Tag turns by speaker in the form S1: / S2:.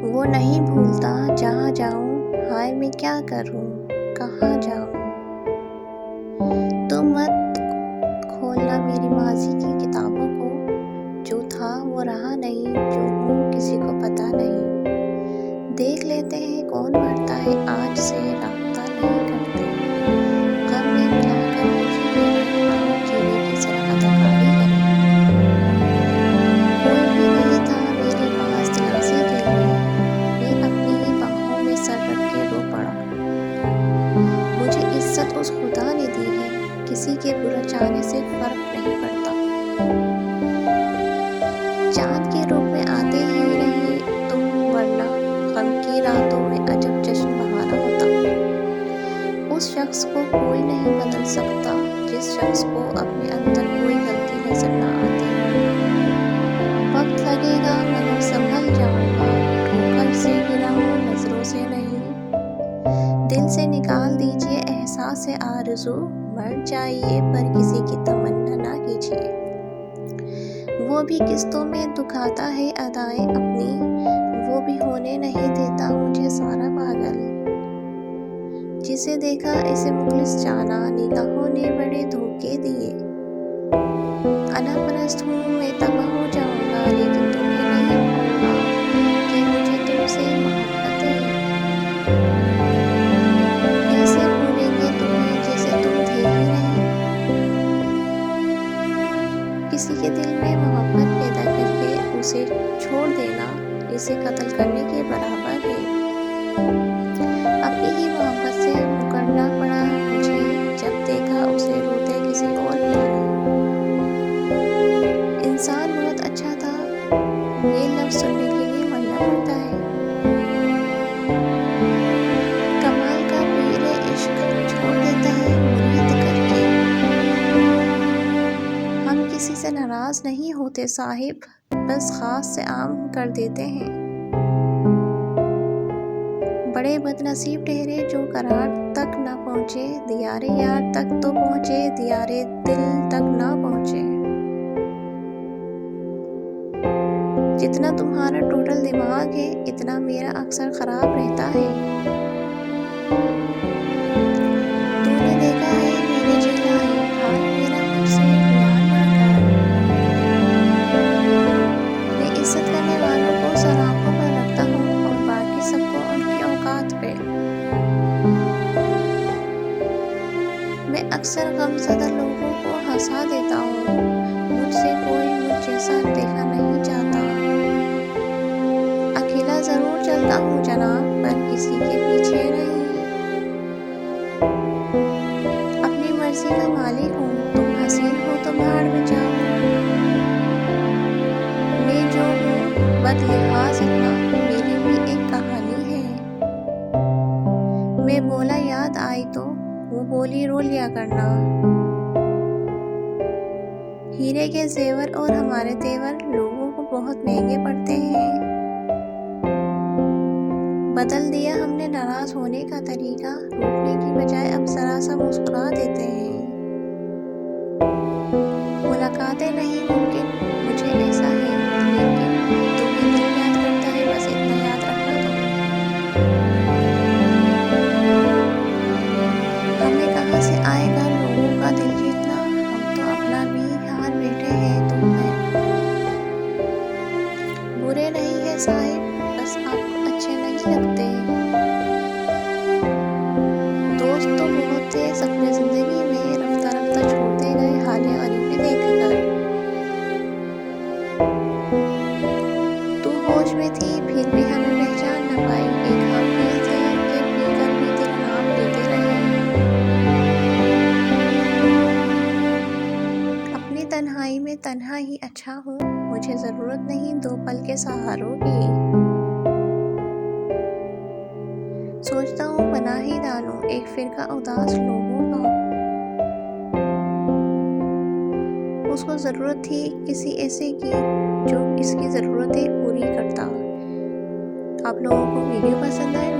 S1: وہ نہیں بھولتا جہاں جاؤں، ہائے میں کیا کروں کہاں جاؤں۔ تم مت کھولنا میری ماضی کی کتابوں کو، جو تھا وہ رہا نہیں، جو ہوں کسی کو پتا نہیں۔ دیکھ لیتے ہیں کون مرتا ہے، آج سے رابطہ نہیں کرتے۔ غم میں ملا کر خوشی لینا، آؤ جینے کی ذرا اداکاری کریں۔ کوئی بھی نہیں تھا میرے پاس دلاسے کے لیے، میں اپنی ہی باہوں میں سر رکھ کے رو پڑا۔ مجھے عزت اس خدا نے دی ہے، کسی کے برا چاہنے سے فرق نہیں پڑتا۔ چاند کے روپ میں آتے ہی رہے تم، ورنہ غم کی راتوں میں عجب جشن بہانا ہوتا۔ اس شخص کو کوئی نہیں بدل سکتا جس شخص کو اپنے اندر کوئی غلطی نظر نہ آتی۔ وقت لگے گا مگر سنبھل جاؤں گا، ٹھوکر سے گرا ہوں نظروں سے نہیں۔ دل سے نکال دیجئے احساس آرزو، مر جائیے پر کسی کی تمنا نہ کیجئے۔ وہ بھی قسطوں میں دکھاتا ہے ادائیں اپنی، وہ بھی ہونے نہیں دیتا مجھے سارا پاگل۔ جسے دیکھا اسے مخلص جانا، نگاہوں نے بڑے دھوکے دیے۔ انا پرست ہوں میں تباہ ہو جاؤں گا، لیکن تمہیں نہیں کہوں گا کہ مجھے تم سے محبت ہے۔ ایسے بھولیں گے تمہیں جیسے تم تھے ہی نہیں۔ کسی کے دل میں محبت پیدا کر کے اسے چھوڑ دینا، اسے قتل کرنے کے برابر ہے۔ اپنی ہی محبت سے مکرنا پڑا مجھے، جب دیکھا اسے روتے کسی اور کے لیے۔ انسان بہت اچھا تھا، یہ لفظ سننے کے لیے مرنا پڑتا ہے۔ کمال کا پیر عشق چھوڑ دیتا ہے مرید کر کے۔ ہم کسی سے ناراض نہیں ہوتے صاحب، بس خاص سے عام کر دیتے ہیں۔ بڑے بد نصیب ٹھہرے جو قرار تک نہ پہنچے، دیار یار تک تو پہنچے، دیار دل تک نہ پہنچے۔ جتنا تمہارا ٹوٹل دماغ ہے، اتنا میرا اکثر خراب رہتا ہے۔ تو نے دیکھا ہے میں نے جھیلا ہے حال میرا مجھ سے بیان نہ کر۔ میں عزت کرنے والوں کو سر آنکھوں پر رکھتا ہوں اور باقی سب کو ان کی اوقات پہ۔ میں اکثر غمزدہ لوگوں کو ہنسا دیتا ہوں، مجھ سے کوئی مجھ جیسا دیکھا نہیں جاتا۔ اکیلا ضرور چلتا ہوں جناب، پر کسی کے پیچھے نہیں۔ اپنی مرضی کا مالک ہوں، تم حسین ہو تو بھاڑ میں جاؤ۔ میں جو ہوں بد لحاظ اتنا، میری بھی ایک کہانی ہے۔ میں بولا یاد آئی تو وہ بولی رو لیا کرنا۔ ہیرے کے زیور اور ہمارے تیور لوگوں کو بہت مہنگے پڑتے ہیں۔ بدل دیا ہم نے ناراض ہونے کا طریقہ، روٹنے کی بجائے اب ذرا سا مسکرا دیتے ہیں۔ ملاقاتیں نہیں ممکن مجھے ایسا ہے، لیکن تمہیں دل یاد کرتا ہے، بس اتنا یاد رکھنا تم۔ ہمیں کہاں سے آئے گا لوگوں کا دل جیتنا، ہم تو اپنا بھی ہار بیٹھے ہیں تم میں۔ برے نہیں ہے صاحب، بس آپ کو اچھے نہیں لگتے۔ دوست تو بہت تھے سفر زندگی میں، رفتہ رفتہ چھوڑتے گئے حال غریبی دیکھ کر۔ تو ہوش میں تھی پھر بھی ہمیں پہچان نہ پائی، ایک ہم ہی تھے کہ پی کر بھی تیرا نام لیتے رہے۔ اپنی تنہائی میں تنہا ہی اچھا ہوں، مجھے ضرورت نہیں دو پل کے سہاروں کی۔ سوچتا ہوں بنا ہی ڈالوں ایک فرقہ اداس لوگوں کا۔ اس کو ضرورت تھی کسی ایسے کی جو اس کی ضرورتیں پوری کرتا۔ آپ لوگوں کو ویڈیو پسند آئے